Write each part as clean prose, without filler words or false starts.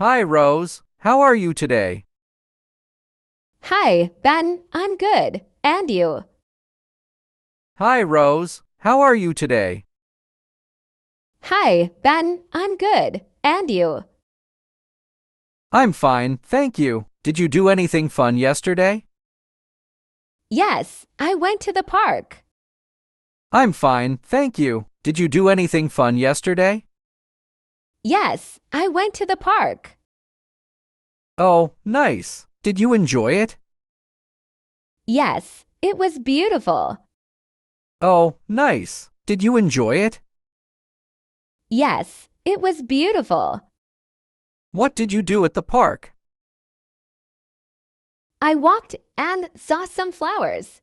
Hi, Rose. How are you today? Hi, Ben. I'm good. And you? Hi, Rose. How are you today? Hi, Ben. I'm good. And you? I'm fine, thank you. Did you do anything fun yesterday? Yes, I went to the park. I'm fine, thank you. Did you do anything fun yesterday? Yes, I went to the park. Oh, nice. Did you enjoy it? Yes, it was beautiful. Oh, nice. Did you enjoy it? Yes, it was beautiful. What did you do at the park? I walked and saw some flowers.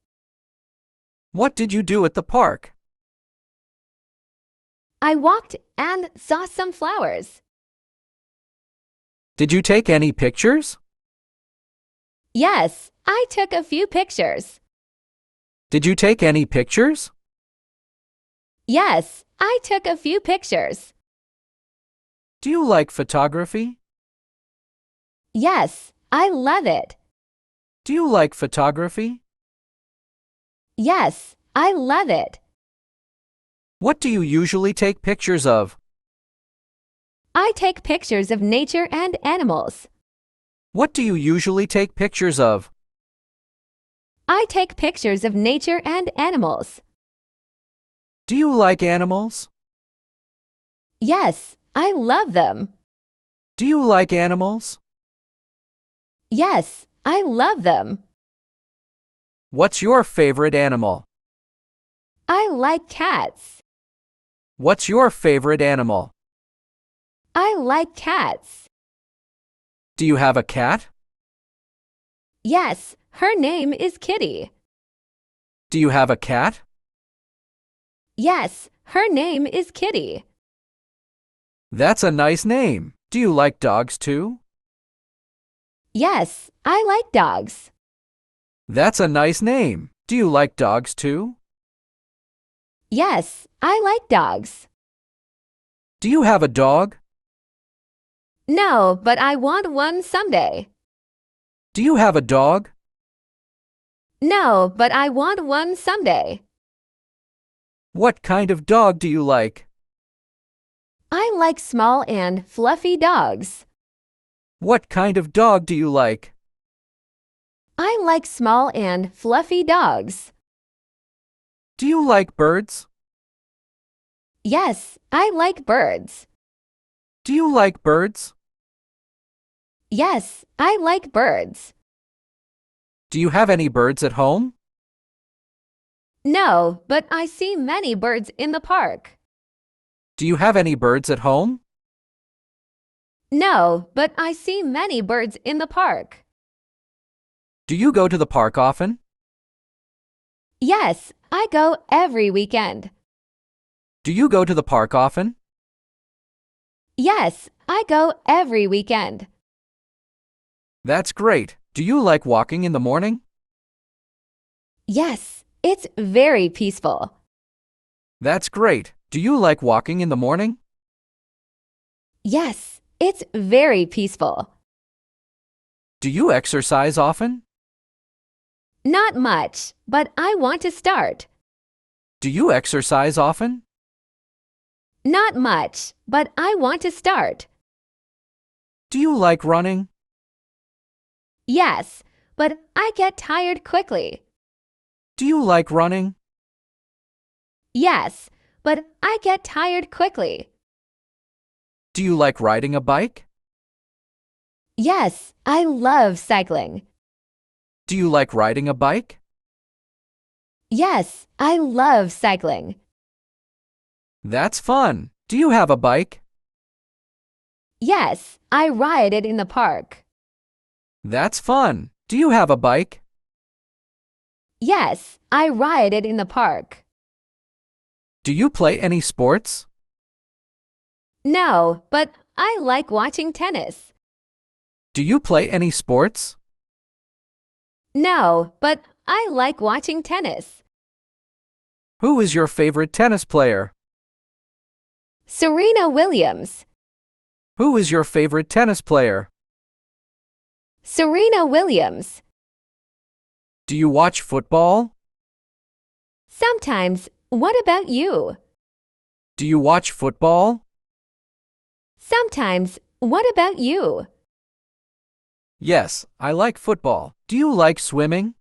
What did you do at the park? I walked and saw some flowers. Did you take any pictures? Yes, I took a few pictures. Did you take any pictures? Yes, I took a few pictures. Do you like photography? Yes, I love it. Do you like photography? Yes, I love it. What do you usually take pictures of? I take pictures of nature and animals. What do you usually take pictures of? I take pictures of nature and animals. Do you like animals? Yes, I love them. Do you like animals? Yes, I love them. What's your favorite animal? I like cats. What's your favorite animal? I like cats. Do you have a cat? Yes, her name is Kitty. Do you have a cat? Yes, her name is Kitty. That's a nice name. Do you like dogs too? Yes, I like dogs. That's a nice name. Do you like dogs too? Yes, I like dogs. Do you have a dog? No, but I want one someday. Do you have a dog? No, but I want one someday. What kind of dog do you like? I like small and fluffy dogs. What kind of dog do you like? I like small and fluffy dogs. Do you like birds? Yes, I like birds. Do you like birds? Yes, I like birds. Do you have any birds at home? No, but I see many birds in the park. Do you have any birds at home? No, but I see many birds in the park. Do you go to the park often? Yes, I go every weekend. Do you go to the park often? Yes, I go every weekend. That's great. Do you like walking in the morning? Yes, it's very peaceful. That's great. Do you like walking in the morning? Yes, it's very peaceful. Do you exercise often? Not much, but I want to start. Do you exercise often? Not much, but I want to start. Do you like running? Yes, but I get tired quickly. Do you like running? Yes, but I get tired quickly. Do you like riding a bike? Yes, I love cycling. Do you like riding a bike? Yes, I love cycling. That's fun. Do you have a bike? Yes, I ride it in the park. That's fun. Do you have a bike? Yes, I ride it in the park. Do you play any sports? No, but I like watching tennis. Do you play any sports? No, but I like watching tennis. Who is your favorite tennis player? Serena Williams. Who is your favorite tennis player? Serena Williams. Do you watch football? Sometimes. What about you? Do you watch football? Sometimes. What about you? Yes, I like football. Do you like swimming?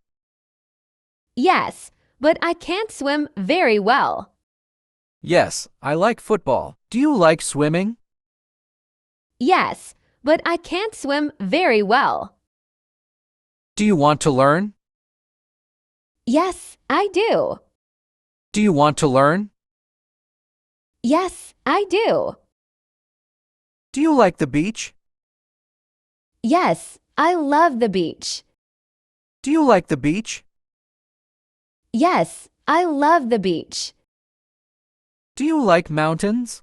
Yes, but I can't swim very well. Yes, I like football. Do you like swimming? Yes, but I can't swim very well. Do you want to learn? Yes, I do. Do you want to learn? Yes, I do. Do you like the beach? Yes, I love the beach. Do you like the beach? Yes, I love the beach. Do you like mountains?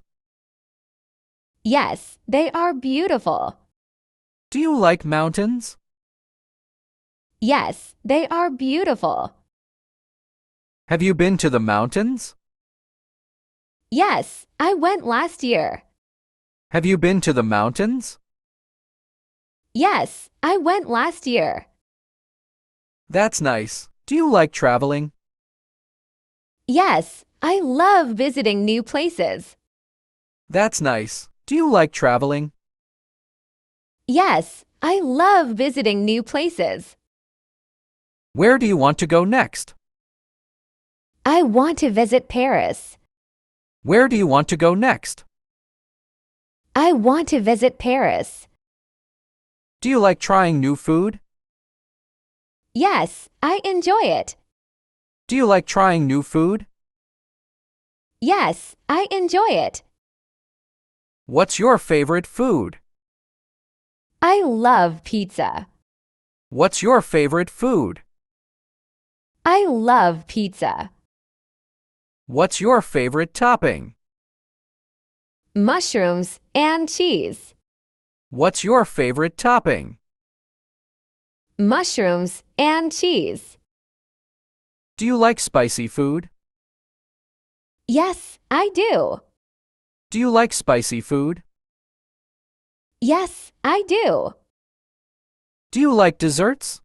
Yes, they are beautiful. Do you like mountains? Yes, they are beautiful. Have you been to the mountains? Yes, I went last year. Have you been to the mountains? Yes, I went last year. That's nice. Do you like traveling? Yes, I love visiting new places. That's nice. Do you like traveling? Yes, I love visiting new places. Where do you want to go next? I want to visit Paris. Where do you want to go next? I want to visit Paris. Do you like trying new food? Yes, I enjoy it. Do you like trying new food? Yes, I enjoy it. What's your favorite food? I love pizza. What's your favorite food? I love pizza. What's your favorite topping? Mushrooms and cheese. What's your favorite topping? Mushrooms and cheese. Do you like spicy food? Yes, I do. Do you like spicy food? Yes, I do. Do you like desserts?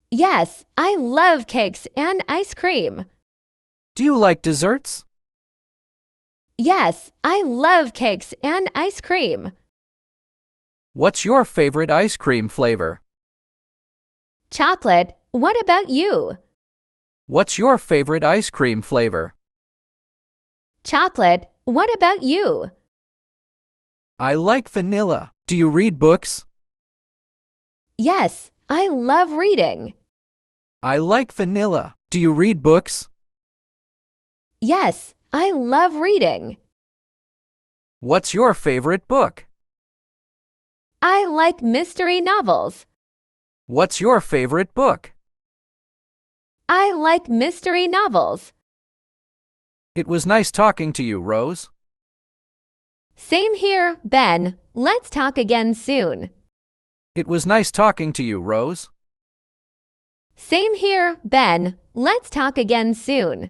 Yes, I love cakes and ice cream. Do you like desserts? Yes, I love cakes and ice cream. What's your favorite ice cream flavor? Chocolate. What about you? What's your favorite ice cream flavor? Chocolate. What about you? I like vanilla. Do you read books? Yes, I love reading. I like vanilla. Do you read books? Yes, I love reading. What's your favorite book? I like mystery novels. What's your favorite book? I like mystery novels. It was nice talking to you, Rose. Same here, Ben. Let's talk again soon. It was nice talking to you, Rose. Same here, Ben. Let's talk again soon.